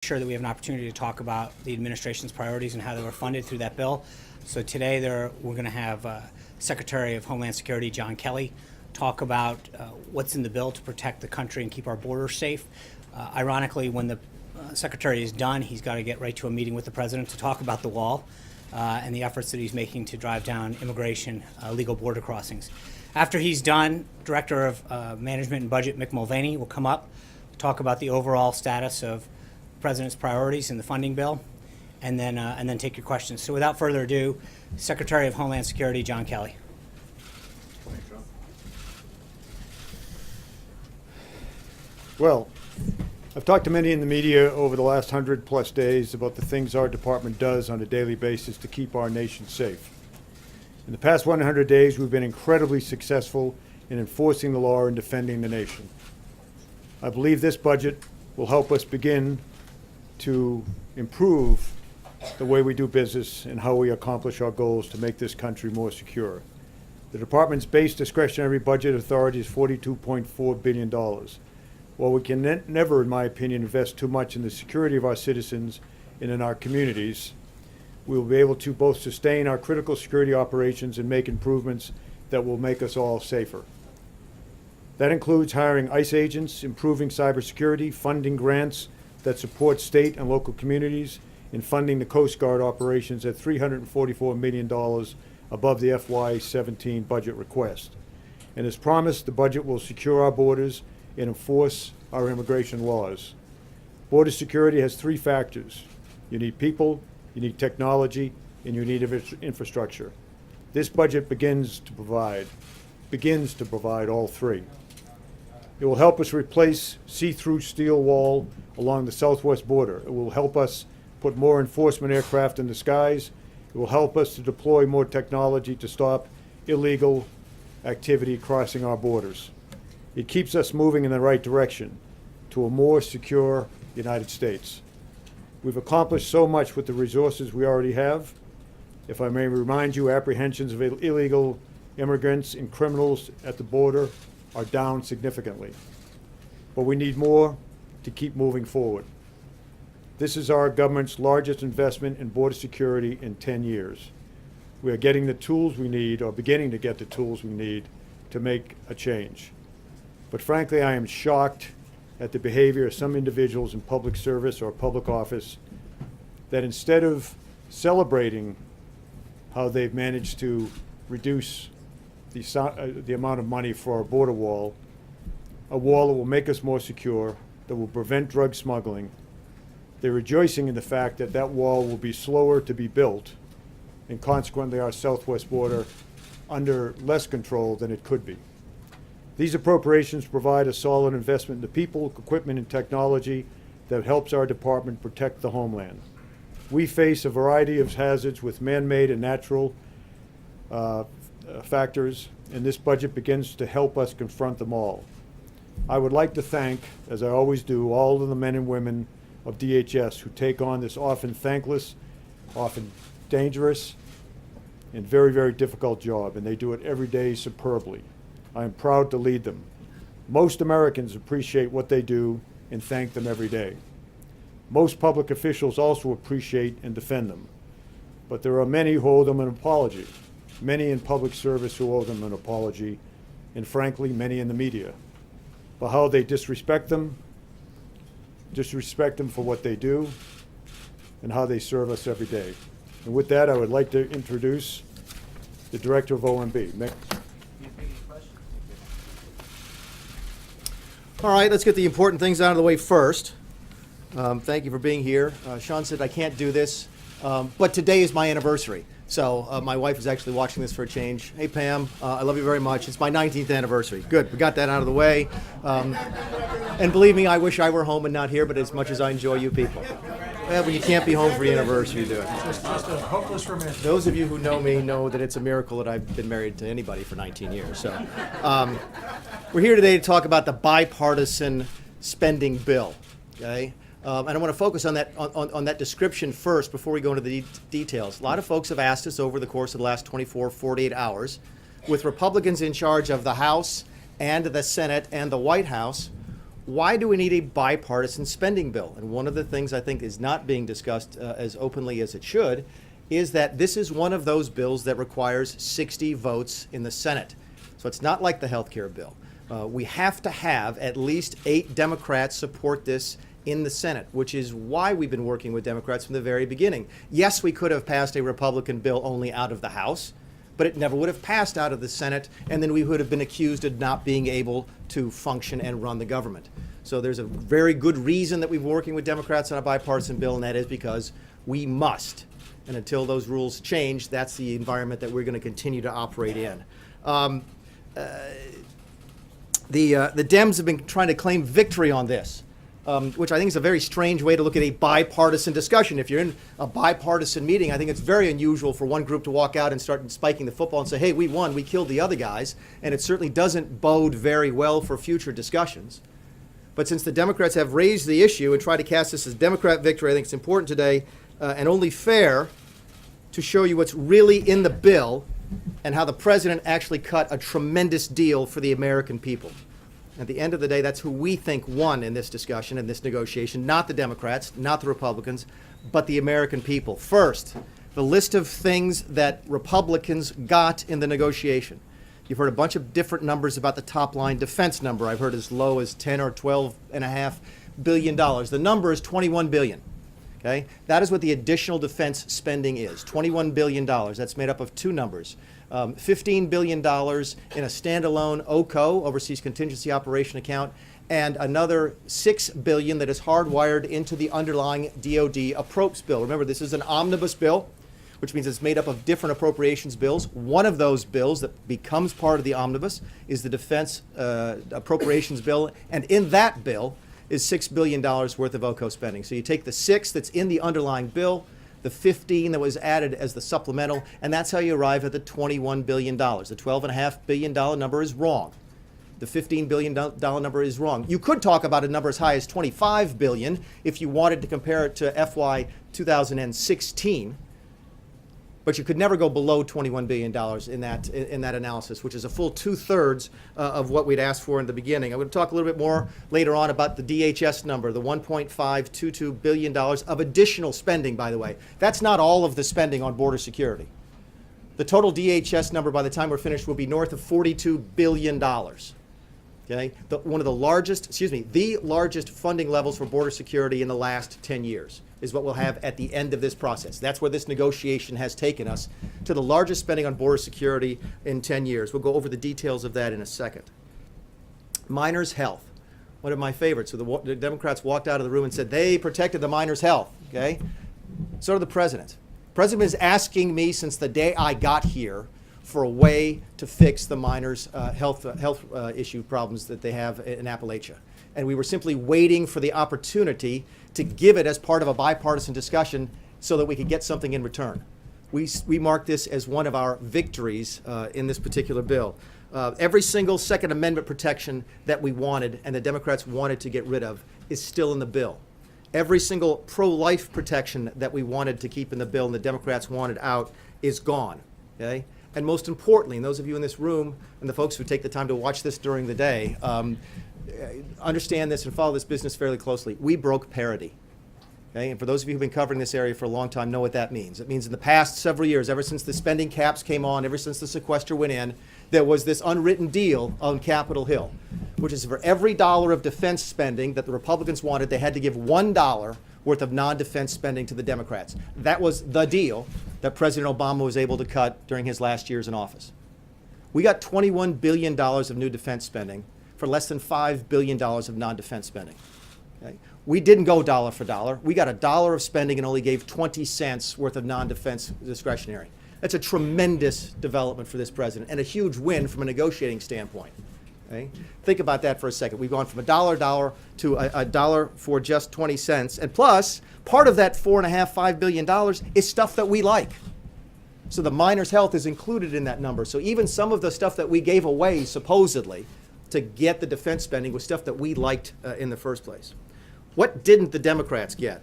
sure that we have an opportunity to talk about the administration's priorities and how they were funded through that bill. So today we're going to have Secretary of Homeland Security John Kelly talk about what's in the bill to protect the country and keep our borders safe. Ironically, when the Secretary is done, he's got to get right to a meeting with the President to talk about the wall and the efforts that he's making to drive down immigration, legal border crossings. After he's done, Director of Management and Budget Mick Mulvaney will come up, talk about the overall status of the President's priorities in the funding bill, and then take your questions. So without further ado, Secretary of Homeland Security John Kelly. Well, I've talked to many in the media over the last 100+ days about the things our department does on a daily basis to keep our nation safe. In the past 100 days, we've been incredibly successful in enforcing the law and defending the nation. I believe this budget will help us begin to improve the way we do business and how we accomplish our goals to make this country more secure. The department's base discretionary budget authority is $42.4 billion. While we can never, in my opinion, invest too much in the security of our citizens and in our communities, we will be able to both sustain our critical security operations and make improvements that will make us all safer. That includes hiring ICE agents, improving cybersecurity, funding grants that support state and local communities, and funding the Coast Guard operations at $344 million above the FY17 budget request. And as promised, the budget will secure our borders and enforce our immigration laws. Border security has three factors. You need people, you need technology, and you need infrastructure. This budget begins to provide all three. It will help us replace see-through steel wall along the southwest border. It will help us put more enforcement aircraft in the skies. It will help us to deploy more technology to stop illegal activity crossing our borders. It keeps us moving in the right direction to a more secure United States. We've accomplished so much with the resources we already have. If I may remind you, apprehensions of illegal immigrants and criminals at the border are down significantly. But we need more to keep moving forward. This is our government's largest investment in border security in 10 years. We are getting the tools we need, or beginning to get the tools we need, to make a change. But frankly, I am shocked at the behavior of some individuals in public service or public office that instead of celebrating how they've managed to reduce the amount of money for our border wall, a wall that will make us more secure, that will prevent drug smuggling, they're rejoicing in the fact that that wall will be slower to be built, and consequently our southwest border under less control than it could be. These appropriations provide a solid investment in the people, equipment, and technology that helps our department protect the homeland. We face a variety of hazards with man-made and natural factors, and this budget begins to help us confront them all. I would like to thank, as I always do, all of the men and women of DHS who take on this often thankless, often dangerous, and very, very difficult job, and they do it every day superbly. I am proud to lead them. Most Americans appreciate what they do and thank them every day. Most public officials also appreciate and defend them. But there are many who owe them an apology, many in public service who owe them an apology, and frankly, many in the media, for how they disrespect them for what they do, and how they serve us every day. And with that, I would like to introduce the Director of OMB, Mick. All right, let's get the important things out of the way first. Thank you for being here. Sean said I can't do this, but today is my anniversary. So my wife is actually watching this for a change. Hey, Pam, I love you very much. It's my 19th anniversary. Good, we got that out of the way. And believe me, I wish I were home and not here, but as much as I enjoy you people. Well, when you can't be home for your anniversary, you do it. Just a hopeless romantic. Those of you who know me know that it's a miracle that I've been married to anybody for 19 years. So we're here today to talk about the bipartisan spending bill, okay? And I want to focus on that description first before we go into the details. A lot of folks have asked us over the course of the last 24, 48 hours, with Republicans in charge of the House and the Senate and the White House, why do we need a bipartisan spending bill? And one of the things I think is not being discussed as openly as it should is that this is one of those bills that requires 60 votes in the Senate. So it's not like the health care bill. We have to have at least 8 Democrats support this in the Senate, which is why we've been working with Democrats from the very beginning. Yes, we could have passed a Republican bill only out of the House, but it never would have passed out of the Senate, and then we would have been accused of not being able to function and run the government. So there's a very good reason that we've been working with Democrats on a bipartisan bill, and that is because we must. And until those rules change, that's the environment that we're going to continue to operate in. The Dems have been trying to claim victory on this, which I think is a very strange way to look at a bipartisan discussion. If you're in a bipartisan meeting, I think it's very unusual for one group to walk out and start spiking the football and say, hey, we won, we killed the other guys, and it certainly doesn't bode very well for future discussions. But since the Democrats have raised the issue and tried to cast this as Democrat victory, I think it's important today and only fair to show you what's really in the bill and how the president actually cut a tremendous deal for the American people. At the end of the day, that's who we think won in this discussion, in this negotiation, not the Democrats, not the Republicans, but the American people. First, the list of things that Republicans got in the negotiation. You've heard a bunch of different numbers about the top line defense number. I've heard as low as 10 or 12.5 billion dollars. The number is 21 billion. Okay? That is what the additional defense spending is, $21 billion. That's made up of 2 numbers. $15 billion in a standalone OCO, Overseas Contingency Operation account, and another $6 billion that is hardwired into the underlying DoD approps bill. Remember, this is an omnibus bill, which means it's made up of different appropriations bills. One of those bills that becomes part of the omnibus is the Defense Appropriations Bill, and in that bill is $6 billion worth of OCO spending. So you take the 6 that's in the underlying bill, the 15 that was added as the supplemental, and that's how you arrive at the $21 billion. The $12.5 billion number is wrong. The $15 billion number is wrong. You could talk about a number as high as $25 billion if you wanted to compare it to FY 2016, but you could never go below $21 billion in that analysis, which is a full 2/3 of what we'd asked for in the beginning. I'm going to talk a little bit more later on about the DHS number, the $1.522 billion of additional spending, by the way. That's not all of the spending on border security. The total DHS number by the time we're finished will be north of $42 billion. Okay? The largest funding levels for border security in the last 10 years is what we'll have at the end of this process. That's where this negotiation has taken us, to the largest spending on border security in 10 years. We'll go over the details of that in a second. Miners' health, one of my favorites. So the Democrats walked out of the room and said they protected the miners' health. Okay? So did the president. The president is asking me since the day I got here for a way to fix the miners' health issue problems that they have in Appalachia. And we were simply waiting for the opportunity to give it as part of a bipartisan discussion so that we could get something in return. We mark this as one of our victories in this particular bill. Every single Second Amendment protection that we wanted and the Democrats wanted to get rid of is still in the bill. Every single pro-life protection that we wanted to keep in the bill and the Democrats wanted out is gone. Okay? And most importantly, and those of you in this room and the folks who take the time to watch this during the day, understand this and follow this business fairly closely. We broke parity. Okay? And for those of you who've been covering this area for a long time know what that means. It means in the past several years, ever since the spending caps came on, ever since the sequester went in, there was this unwritten deal on Capitol Hill, which is for every dollar of defense spending that the Republicans wanted, they had to give $1 worth of non-defense spending to the Democrats. That was the deal that President Obama was able to cut during his last years in office. We got $21 billion of new defense spending for less than $5 billion of non-defense spending. Okay? We didn't go dollar for dollar. We got $1 of spending and only gave 20 cents worth of non-defense discretionary. That's a tremendous development for this president and a huge win from a negotiating standpoint. Okay? Think about that for a second. We've gone from $1 to a dollar for just 20 cents. And plus, part of that $4.5 billion is stuff that we like. So the miners' health is included in that number. So even some of the stuff that we gave away, supposedly, to get the defense spending was stuff that we liked in the first place. What didn't the Democrats get?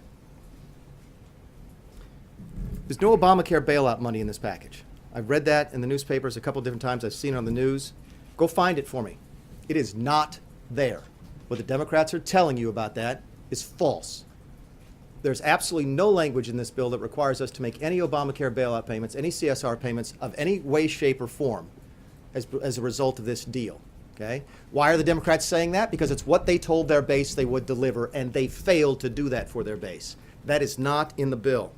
There's no Obamacare bailout money in this package. I've read that in the newspapers a couple different times. I've seen it on the news. Go find it for me. It is not there. What the Democrats are telling you about that is false. There's absolutely no language in this bill that requires us to make any Obamacare bailout payments, any CSR payments of any way, shape, or form as a result of this deal. Okay? Why are the Democrats saying that? Because it's what they told their base they would deliver, and they failed to do that for their base. That is not in the bill.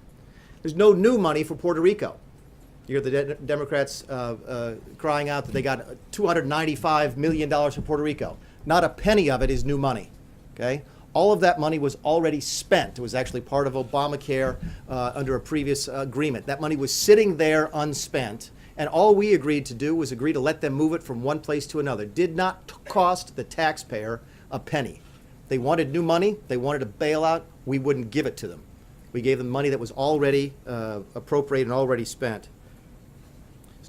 There's no new money for Puerto Rico. You hear the Democrats crying out that they got $295 million for Puerto Rico. Not a penny of it is new money. Okay? All of that money was already spent. It was actually part of Obamacare under a previous agreement. That money was sitting there unspent, and all we agreed to do was agree to let them move it from one place to another. Did not cost the taxpayer a penny. They wanted new money. They wanted a bailout. We wouldn't give it to them. We gave them money that was already appropriated and already spent.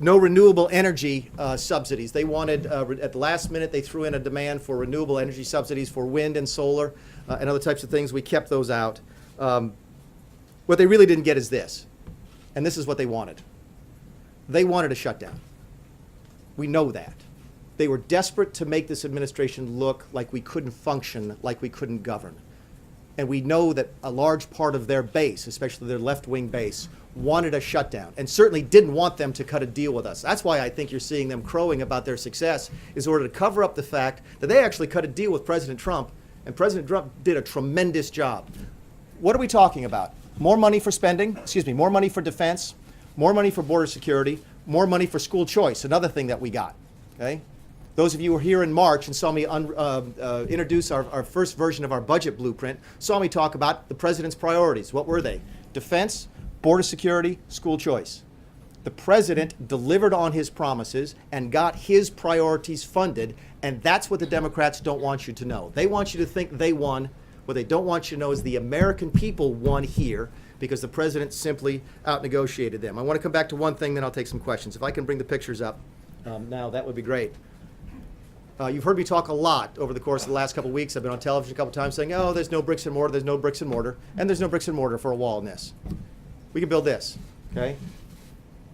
No renewable energy subsidies. They wanted, at the last minute, they threw in a demand for renewable energy subsidies for wind and solar and other types of things. We kept those out. What they really didn't get is this, and this is what they wanted. They wanted a shutdown. We know that. They were desperate to make this administration look like we couldn't function, like we couldn't govern. And we know that a large part of their base, especially their left-wing base, wanted a shutdown and certainly didn't want them to cut a deal with us. That's why I think you're seeing them crowing about their success, is in order to cover up the fact that they actually cut a deal with President Trump, and President Trump did a tremendous job. What are we talking about? More money for spending, more money for defense, more money for border security, more money for school choice, another thing that we got, okay? Those of you who were here in March and saw me introduce our first version of our budget blueprint, saw me talk about the president's priorities. What were they? Defense, border security, school choice. The president delivered on his promises and got his priorities funded, and that's what the Democrats don't want you to know. They want you to think they won. What they don't want you to know is the American people won here because the president simply out-negotiated them. I want to come back to one thing, then I'll take some questions. If I can bring the pictures up now, that would be great. You've heard me talk a lot over the course of the last couple of weeks. I've been on television a couple times saying, oh, there's no bricks and mortar, there's no bricks and mortar, and there's no bricks and mortar for a wall in this. We can build this, okay?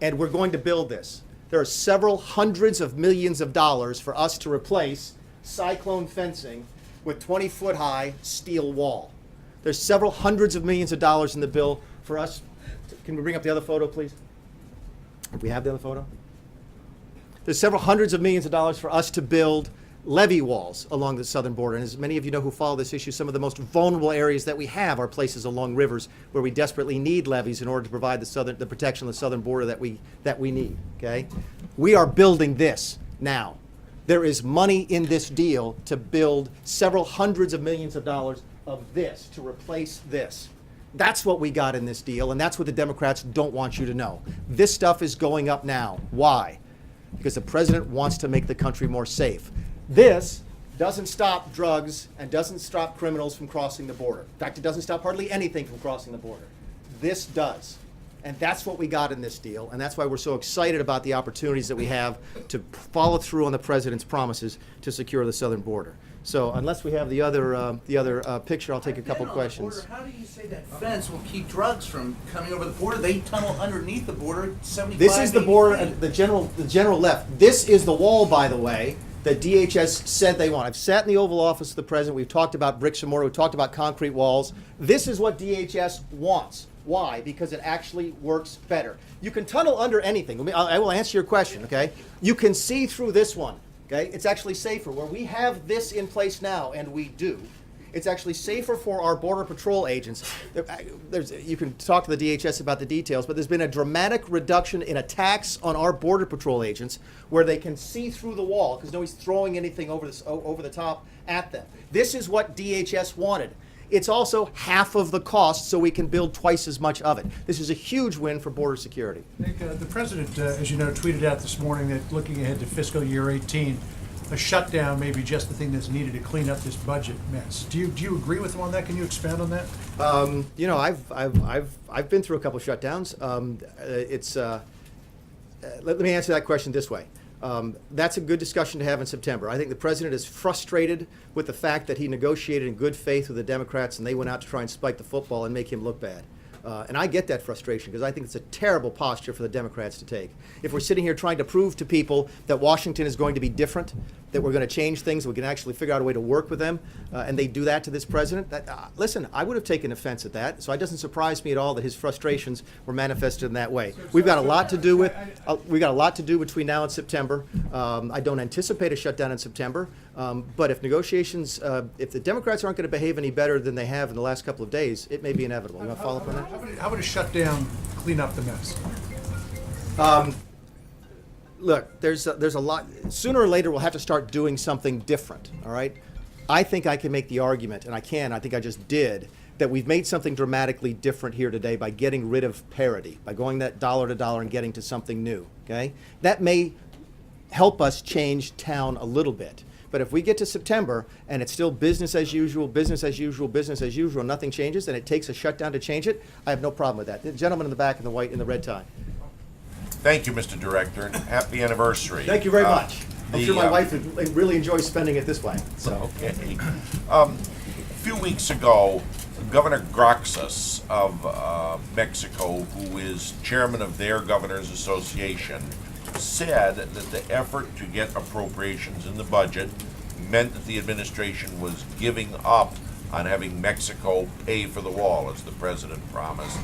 And we're going to build this. There are several hundreds of millions of dollars for us to replace cyclone fencing with 20-foot high steel wall. There's several hundreds of millions of dollars in the bill for us. Can we bring up the other photo, please? If we have the other photo. There's several hundreds of millions of dollars for us to build levee walls along the southern border. And as many of you know who follow this issue, some of the most vulnerable areas that we have are places along rivers where we desperately need levees in order to provide the protection of the southern border that we need, okay? We are building this now. There is money in this deal to build several hundreds of millions of dollars of this, to replace this. That's what we got in this deal, and that's what the Democrats don't want you to know. This stuff is going up now. Why? Because the president wants to make the country more safe. This doesn't stop drugs and doesn't stop criminals from crossing the border. In fact, it doesn't stop hardly anything from crossing the border. This does. And that's what we got in this deal, and that's why we're so excited about the opportunities that we have to follow through on the president's promises to secure the southern border. So unless we have the other picture, I'll take a couple questions. How do you say that fence will keep drugs from coming over the border? They tunnel underneath the border 75 This is the 80 border, feet. the general left. This is the wall, by the way, that DHS said they want. I've sat in the Oval Office of the president. We've talked about bricks and mortar. We've talked about concrete walls. This is what DHS wants. Why? Because it actually works better. You can tunnel under anything. I will answer your question, okay? You can see through this one, okay? It's actually safer. Where we have this in place now, and we do, it's actually safer for our Border Patrol agents. You can talk to the DHS about the details, but there's been a dramatic reduction in attacks on our Border Patrol agents where they can see through the wall because nobody's throwing anything over the top at them. This is what DHS wanted. It's also half of the cost, so we can build twice as much of it. This is a huge win for border security. Nick, the president, as you know, tweeted out this morning that looking ahead to fiscal year 18, a shutdown may be just the thing that's needed to clean up this budget mess. Do you agree with him on that? Can you expand on that? You know, I've been through a couple shutdowns. Let me answer that question this way. That's a good discussion to have in September. I think the president is frustrated with the fact that he negotiated in good faith with the Democrats and they went out to try and spike the football and make him look bad. And I get that frustration because I think it's a terrible posture for the Democrats to take. If we're sitting here trying to prove to people that Washington is going to be different, that we're going to change things, we can actually figure out a way to work with them, and they do that to this president, listen, I would have taken offense at that. So it doesn't surprise me at all that his frustrations were manifested in that way. We've got a lot to do between now and September. I don't anticipate a shutdown in September, but if negotiations, if the Democrats aren't going to behave any better than they have in the last couple of days, it may be inevitable. You want to follow up on that? How would a shutdown clean up the mess? Look, there's a lot. Sooner or later, we'll have to start doing something different. All right. I think I can make the argument, and I think I just did, that we've made something dramatically different here today by getting rid of parity, by going that dollar to dollar and getting to something new. Okay. That may help us change town a little bit. But if we get to September and it's still business as usual, business as usual, business as usual, nothing changes, and it takes a shutdown to change it, I have no problem with that. The gentleman in the back in the white in the red tie. Thank you, Mr. Director, and happy anniversary. Thank you very much. I'm sure my wife wife really enjoys spending it this way. So. Okay. A few weeks ago, Governor Groxus of Mexico, who is chairman of their Governors Association, said that the effort to get appropriations in the budget meant that the administration was giving up on having Mexico pay for the wall, as the president promised.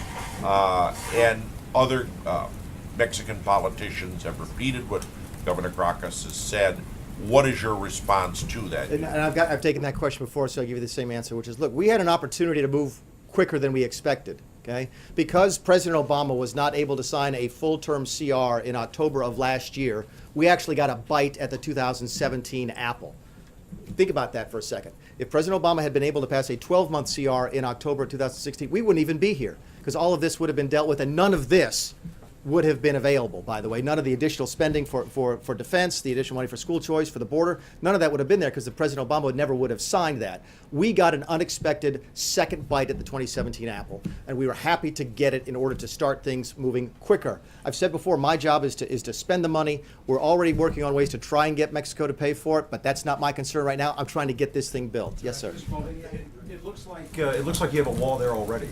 And other Mexican politicians have repeated what Governor Groxus has said. What is your response to that? And I've taken that question before, so I'll give you the same answer, which is, look, we had an opportunity to move quicker than we expected. Okay? Because President Obama was not able to sign a full-term CR in October of last year, we actually got a bite at the 2017 apple. Think about that for a second. If President Obama had been able to pass a 12-month CR in October of 2016, we wouldn't even be here, because all of this would have been dealt with, and none of this would have been available, by the way. None of the additional spending for defense, the additional money for school choice, for the border, none of that would have been there because the President Obama never would have signed that. We got an unexpected second bite at the 2017 apple, and we were happy to get it in order to start things moving quicker. I've said before, my job is to spend the money. We're already working on ways to try and get Mexico to pay for it, but that's not my concern right now. I'm trying to get this thing built. Yes, sir. It looks like you have a wall there already.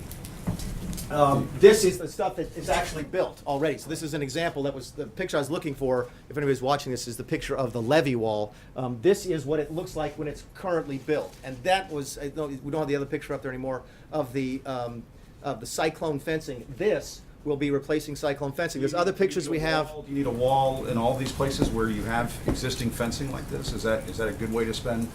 This is the stuff that is actually built already. So this is an example. That was the picture I was looking for. If anybody's watching this, is the picture of the levee wall. This is what it looks like when it's currently built. And that was, we don't have the other picture up there anymore, of the cyclone fencing. This will be replacing cyclone fencing. There's other pictures we have. Do you need a wall in all these places where you have existing fencing like this? Is that a good way to spend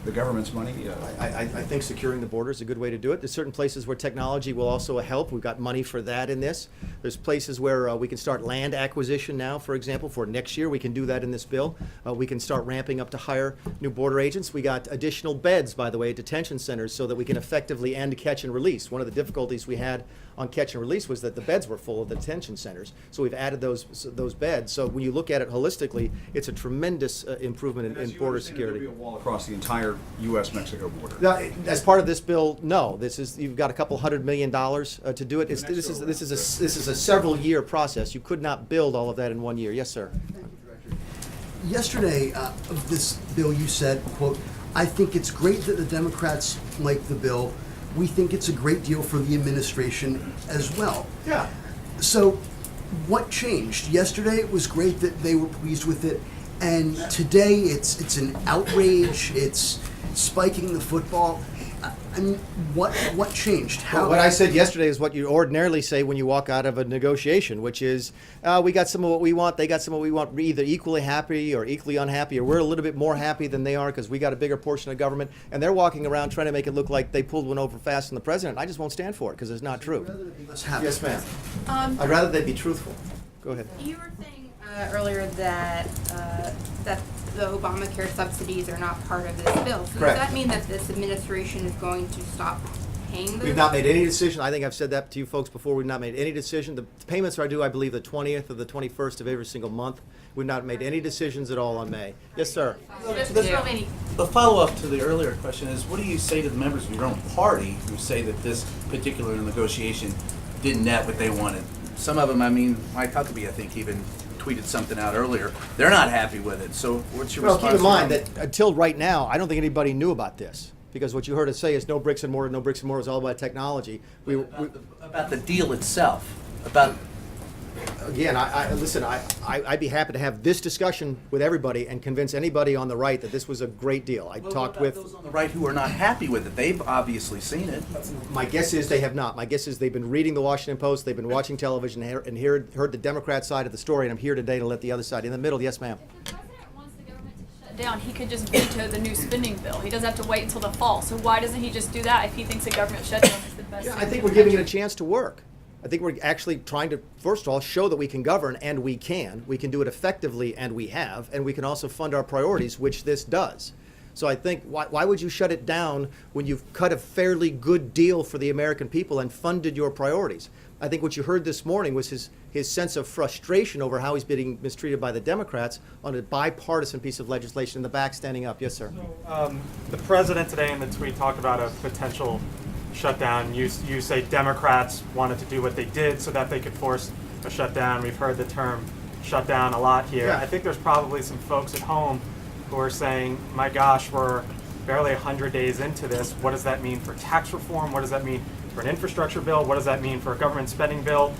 the government's money? I think securing the border is a good way to do it. There's certain places where technology will also help. We've got money for that in this. There's places where we can start land acquisition now, for example, for next year. We can do that in this bill. We can start ramping up to hire new border agents. We got additional beds, by the way, at detention centers so that we can effectively end catch and release. One of the difficulties we had on catch and release was that the beds were full of the detention centers. So we've added those beds. So when you look at it holistically, it's a tremendous improvement in border security. There'll be a wall across the entire U.S.-Mexico border. Now, as part of this bill, no. You've got a couple $100 million to do it. This is a several-year process. You could not build all of that in 1 year. Yes, sir. Yesterday, of this bill, you said, quote, "I think it's great that the Democrats like the bill. We think it's a great deal for the administration as well." Yeah. So what changed? Yesterday it was great that they were pleased with it, and today it's an outrage, it's spiking the football. I mean, what changed? Well, what I said yesterday is what you ordinarily say when you walk out of a negotiation, which is, we got some of what we want, they got some of what we want. We're either equally happy or equally unhappy, or we're a little bit more happy than they are because we got a bigger portion of government, and they're walking around trying to make it look like they pulled one over fast on the president. I just won't stand for it because it's not true. Yes, ma'am. I'd rather they be truthful. Go ahead. You were saying earlier that the Obamacare subsidies are not part of this bill. So Correct. Does that mean that this administration is going to stop paying those? We've not made any decision. I think I've said that to you folks before. We've not made any decision. The payments are due, I believe, the 20th or the 21st of every single month. We've not made any decisions at all on May. Yes, sir. The follow-up to the earlier question is, what do you say to the members of your own party who say that this particular negotiation didn't net what they wanted? Some of them, I mean, Mike Huckabee, I think, even tweeted something out earlier. They're not happy with it. So what's your Well, response? keep in mind that until right now, I don't think anybody knew about this. because what you heard us say is no bricks and mortar, no bricks and mortar is all about technology. About the deal itself, about Again, listen, I'd be happy to have this discussion with everybody and convince anybody on the right that this was a great deal. I Well, talked what with. about those on the right who are not happy with it? They've obviously seen it. My guess is they have not. My guess is they've been reading the Washington Post, they've been watching television, and heard the Democrat side of the story, and I'm here today to let the other side in the middle. Yes, ma'am. If the president wants the government to shut down, he could just veto the new spending bill. He doesn't have to wait until the fall. So why doesn't he just do that if he thinks a government shutdown is the best Yeah, thing I think for we're the giving it a country? chance to work. I think we're actually trying to, first of all, show that we can govern, and we can. We can do it effectively, and we have. And we can also fund our priorities, which this does. So I think, why would you shut it down when you've cut a fairly good deal for the American people and funded your priorities? I think what you heard this morning was his sense of frustration over how he's being mistreated by the Democrats on a bipartisan piece of legislation in the back standing up. Yes, sir. The president today in the tweet talked about a potential shutdown. You say Democrats wanted to do what they did so that they could force a shutdown. We've heard the term shutdown a lot here. Yeah. I think there's probably some folks at home who are saying, my gosh, we're barely 100 days into this. What does that mean for tax reform? What does that mean for an infrastructure bill? What does that mean for a government spending bill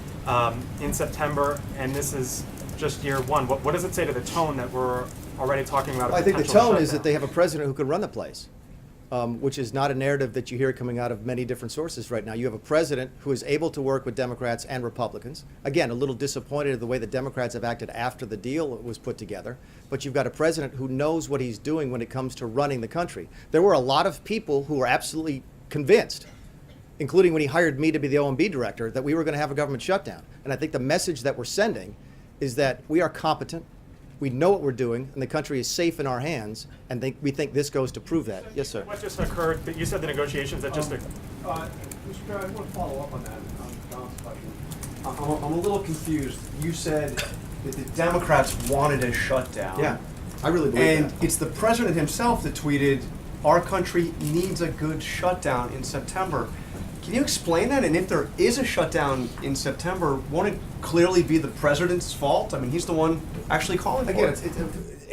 in September? And this is just year one. What does it say to the tone that we're already talking about? I think the tone is that they have a president who can run the place. Which is not a narrative that you hear coming out of many different sources right now. You have a president who is able to work with Democrats and Republicans. Again, a little disappointed at the way the Democrats have acted after the deal was put together. But you've got a president who knows what he's doing when it comes to running the country. There were a lot of people who were absolutely convinced, including when he hired me to be the OMB director, that we were going to have a government shutdown. And I think the message that we're sending is that we are competent, we know what we're doing, and the country is safe in our hands, and we think this goes to prove that. Yes, sir. What just occurred, you said the negotiations that just Mr. Chair, I want to follow up on that, Don's question. I'm a little confused. You said that the Democrats wanted a shutdown. Yeah, I really believe And that. it's the president himself that tweeted, our country needs a good shutdown in September. Can you explain that? And if there is a shutdown in September, won't it clearly be the president's fault? I mean, he's the one actually calling for Again, it.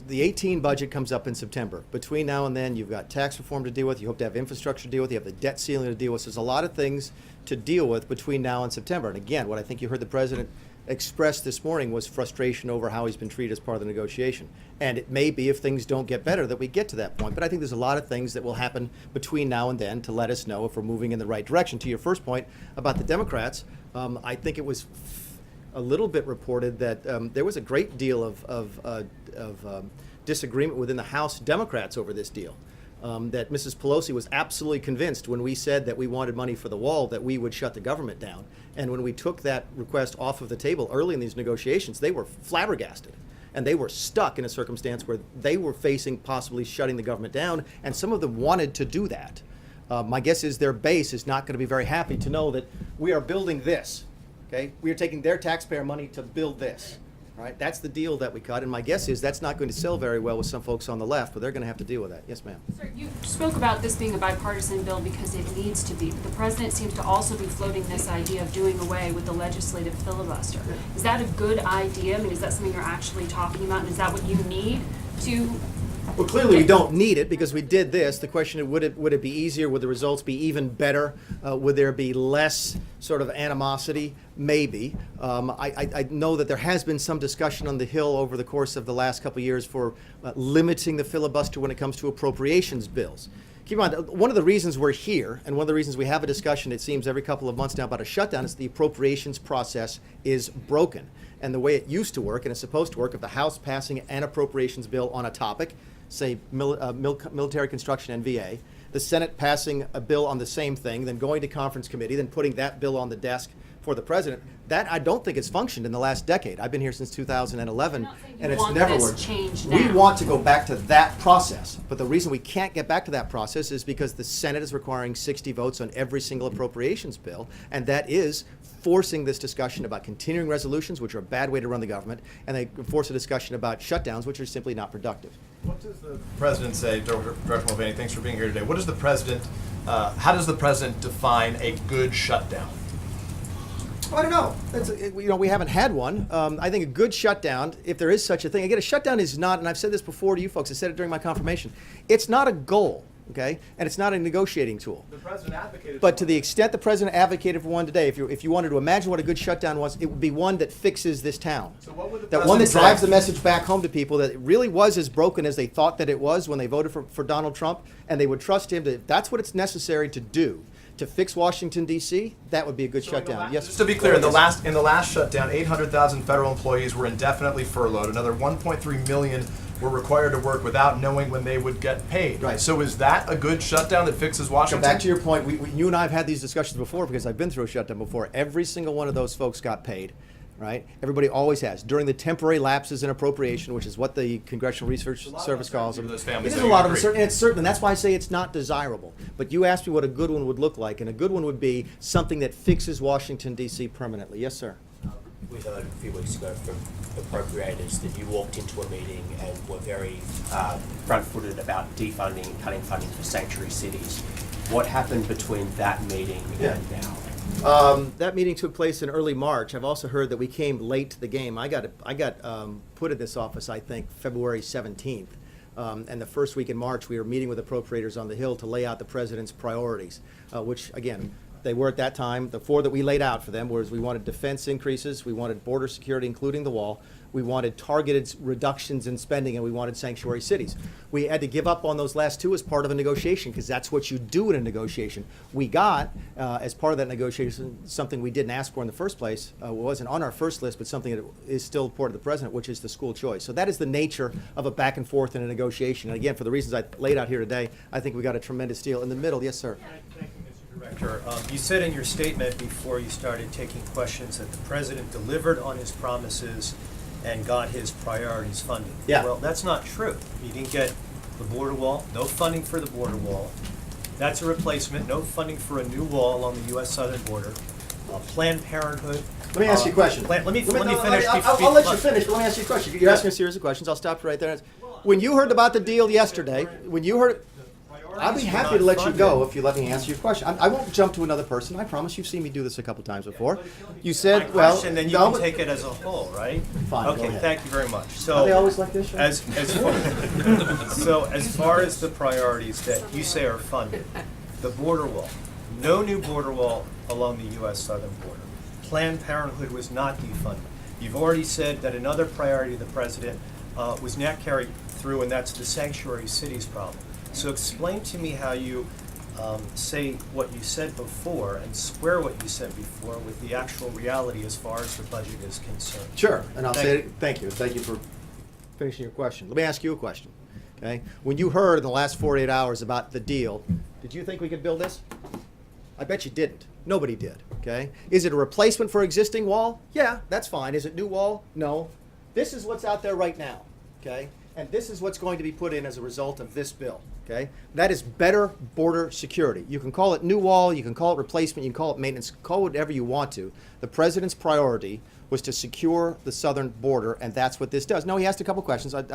the 18 budget comes up in September. Between now and then, you've got tax reform to deal with, you hope to have infrastructure to deal with, you have the debt ceiling to deal with. So there's a lot of things to deal with between now and September. And again, what I think you heard the president express this morning was frustration over how he's been treated as part of the negotiation. And it may be, if things don't get better, that we get to that point. But I think there's a lot of things that will happen between now and then to let us know if we're moving in the right direction. To your first point about the Democrats, I think it was a little bit reported that there was a great deal of disagreement within the House Democrats over this deal. That Mrs. Pelosi was absolutely convinced when we said that we wanted money for the wall that we would shut the government down. And when we took that request off of the table early in these negotiations, they were flabbergasted. And they were stuck in a circumstance where they were facing possibly shutting the government down, and some of them wanted to do that. My guess is their base is not going to be very happy to know that we are building this. Okay, we are taking their taxpayer money to build this. Right, that's the deal that we cut, and my guess is that's not going to sell very well with some folks on the left, but they're going to have to deal with that. Yes, ma'am. Sir, you spoke about this being a bipartisan bill because it needs to be. But the president seems to also be floating this idea of doing away with the legislative filibuster. Is that a good idea? I mean, is that something you're actually talking about? And is that what you need to? Well, clearly we don't need it because we did this. The question is, would it be easier? Would the results be even better? Would there be less sort of animosity? Maybe. I know that there has been some discussion on the Hill over the course of the last couple of years for limiting the filibuster when it comes to appropriations bills. Keep in mind, one of the reasons we're here, and one of the reasons we have a discussion, it seems, every couple of months now about a shutdown, is the appropriations process is broken. And the way it used to work, and it's supposed to work, if the House passing an appropriations bill on a topic, say military construction and VA, the Senate passing a bill on the same thing, then going to conference committee, then putting that bill on the desk for the president, that I don't think has functioned in the last decade. I've been here since 2011, and it's never worked. We want to go back to that process, but the reason we can't get back to that process is because the Senate is requiring 60 votes on every single appropriations bill, and that is forcing this discussion about continuing resolutions, which are a bad way to run the government, and they force a discussion about shutdowns, which are simply not productive. What does the president say, Director Mulvaney, thanks for being here today. What does the president, how does the president define a good shutdown? I don't know. We haven't had one. I think a good shutdown, if there is such a thing, again, a shutdown is not, and I've said this before to you folks, I said it during my confirmation, it's not a goal. okay? And it's not a negotiating tool. The president advocated. But to the extent the president advocated for one today, if you wanted to imagine what a good shutdown was, it would be one that fixes this town. So what would the That one that president say? drives the message back home to people that it really was as broken as they thought that it was when they voted for Donald Trump, and they would trust him to, if that's what it's necessary to do to fix Washington, D.C., that would be a good shutdown. Yes. Just to be clear, in the last shutdown, 800,000 federal employees were indefinitely furloughed. Another 1.3 million were required to work without knowing when they would get paid. Right. So is that a good shutdown that fixes So Washington? back to your point, you and I have had these discussions before because I've been through a shutdown before. Every single one of those folks got paid, right? Everybody always has. During the temporary lapses in appropriation, which is what the Congressional Research Service calls them. Those families It is that a lot you of agree. uncertainty, and it's certain, and that's why I say it's not desirable. But you asked me what a good one would look like, and a good one would be something that fixes Washington, D.C. permanently. Yes, sir. We heard a few weeks ago from appropriators that you walked into a meeting and were very front-footed about defunding and cutting funding for sanctuary cities. What happened between that meeting and now? That meeting took place in early March. I've also heard that we came late to the game. I got put in this office, I think, February 17th. And the first week in March, we were meeting with appropriators on the Hill to lay out the president's priorities, which, again, they were at that time. The four that we laid out for them was we wanted defense increases, we wanted border security, including the wall, we wanted targeted reductions in spending, and we wanted sanctuary cities. We had to give up on those last two as part of a negotiation, because that's what you do in a negotiation. We got, as part of that negotiation, something we didn't ask for in the first place. It wasn't on our first list, but something that is still important to the president, which is the school choice. So that is the nature of a back and forth in a negotiation. And again, for the reasons I laid out here today, I think we got a tremendous deal. In the middle, yes, sir. Thank you, Mr. Director. You said in your statement before you started taking questions that the president delivered on his promises and got his priorities funded. Yeah. Well, that's not true. You didn't get the border wall, no funding for the border wall. That's a replacement, no funding for a new wall along the U.S. southern border. Planned Parenthood. Let me ask you a question. Let me finish. I'll let you finish, but let me ask you a question. You're asking a series of questions. I'll stop you right there. When you heard about the deal yesterday, when you heard, I'd be happy to let you go if you let me answer your question. I won't jump to another person. I promise. You've seen me do this a couple times before. You said, My well, question, then you no, can take it as a whole, right? Fine, go Okay, ahead. thank you very much. So Are they always like this, Sean? as far as the priorities that you say are funded, the border wall, no new border wall along the U.S. southern border. Planned Parenthood was not defunded. You've already said that another priority of the president was not carried through, and that's the sanctuary cities problem. So explain to me how you say what you said before and square what you said before with the actual reality as far as the budget is concerned. Sure, and I'll Thank say you. thank you. Thank you for finishing your question. Let me ask you a question. Okay, when you heard in the last 48 hours about the deal, did you think we could build this? I bet you didn't. Nobody did. Okay, is it a replacement for existing wall? Yeah, that's fine. Is it new wall? No. This is what's out there right now. Okay, and this is what's going to be put in as a result of this bill. Okay, that is better border security. You can call it new wall, you can call it replacement, you can call it maintenance, call it whatever you want to. The president's priority was to secure the southern border, and that's what this does. No, he asked a couple questions. I'm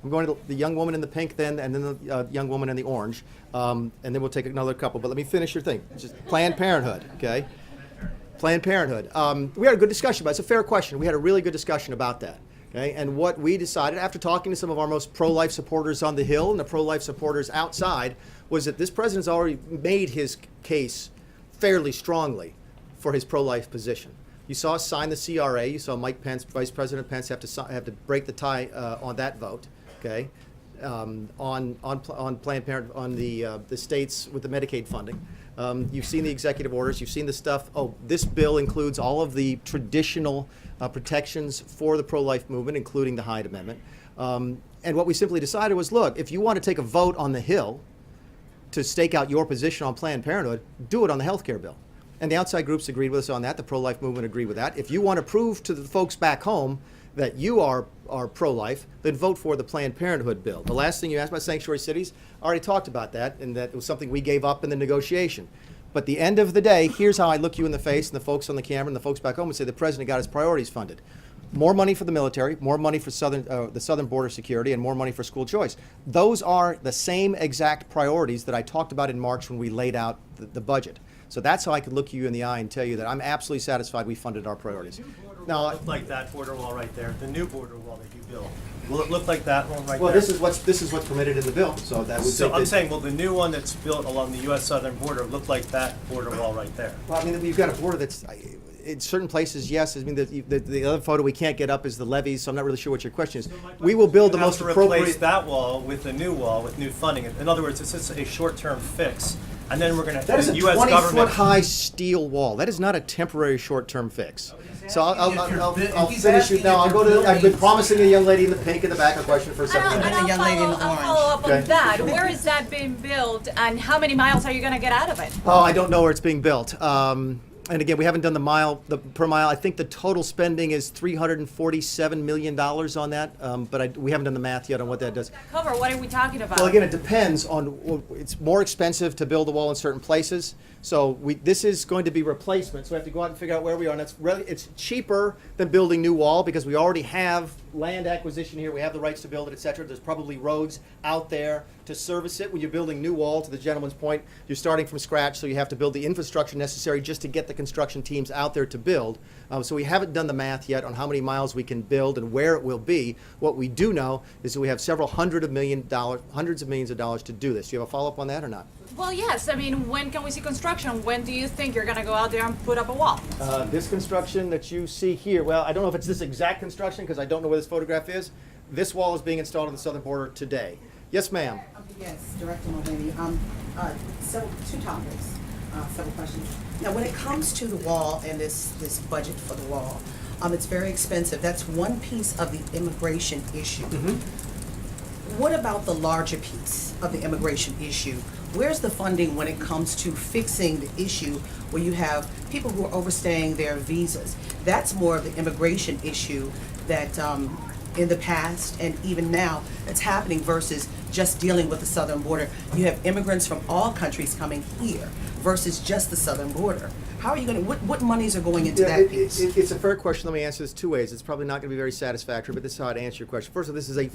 going to the young woman in the pink then, and then the young woman in the orange, and then we'll take another couple. But let me finish your thing. It's just Planned Parenthood, okay? Planned Parenthood. We had a good discussion about it. It's a fair question. We had a really good discussion about that. Okay, and what we decided after talking to some of our most pro-life supporters on the Hill and the pro-life supporters outside was that this president's already made his case fairly strongly for his pro-life position. You saw us sign the CRA. You saw Mike Pence, Vice President Pence, have to break the tie on that vote. Okay, on Planned Parenthood, on the states with the Medicaid funding. You've seen the executive orders. You've seen the stuff. Oh, this bill includes all of the traditional protections for the pro-life movement, including the Hyde Amendment. And what we simply decided was, look, if you want to take a vote on the Hill to stake out your position on Planned Parenthood, do it on the health care bill. And the outside groups agreed with us on that. The pro-life movement agreed with that. If you want to prove to the folks back home that you are pro-life, then vote for the Planned Parenthood bill. The last thing you asked about sanctuary cities, I already talked about that, and that it was something we gave up in the negotiation. But at the end of the day, here's how I look you in the face and the folks on the camera and the folks back home and say the president got his priorities funded. More money for the military, more money for the southern border security, and more money for school choice. Those are the same exact priorities that I talked about in March when we laid out the budget. So that's how I could look you in the eye and tell you that I'm absolutely satisfied we funded our priorities. Now, like that border wall right there, the new border wall that you built, Will it look like that one right Well, there? this is what's permitted in the bill, so that would So take I'm the- saying, will the new one that's built along the U.S. southern border look like that border wall right there? Well, I mean, we've got a border that's, in certain places, yes. I mean, the other photo we can't get up is the levees, so I'm not really sure what your question is. We will build the You have most to replace appropriate. that wall with the new wall with new funding. In other words, it's just a short-term fix, and then we're going to. That is a the U.S. government. 20-foot-high steel wall. That is not a temporary short-term fix. So I'll he's finish you. asking No, if I'll go you're to, I've been building- promising the young lady in the pink in the back a question for a second. I'll follow up Okay. on that. Where is that being built, and how many miles are you gonna get out of it? Oh, I don't know where it's being built. And again, we haven't done the per mile. I think the total spending is $347 million on that, but we haven't done the math yet on what that does. Cover, what are we talking about? Well, again, it depends on, it's more expensive to build a wall in certain places. So this is going to be replacement, so we have to go out and figure out where we are. And it's cheaper than building new wall because we already have land acquisition here. We have the rights to build it, et cetera. There's probably roads out there to service it. When you're building new wall, to the gentleman's point, you're starting from scratch, so you have to build the infrastructure necessary just to get the construction teams out there to build. So we haven't done the math yet on how many miles we can build and where it will be. What we do know is that we have several hundreds of millions of dollars to do this. Do you have a follow-up on that or not? Well, yes, I mean, when can we see construction? When do you think you're gonna go out there and put up a wall? This construction that you see here, well, I don't know if it's this exact construction because I don't know where this photograph is. This wall is being installed on the southern border today. Yes, ma'am. Yes, Director Mulvaney. Two topics, several questions. Now, when it comes to the wall and this budget for the wall, it's very expensive. That's one piece of the immigration issue. What about the larger piece of the immigration issue? Where's the funding when it comes to fixing the issue where you have people who are overstaying their visas? That's more of the immigration issue that in the past and even now that's happening versus just dealing with the southern border. You have immigrants from all countries coming here versus just the southern border. How are you going to, what monies are going into that piece? It's a fair question. Let me answer this two ways. It's probably not going to be very satisfactory, but this is how I'd answer your question. First of all, this is a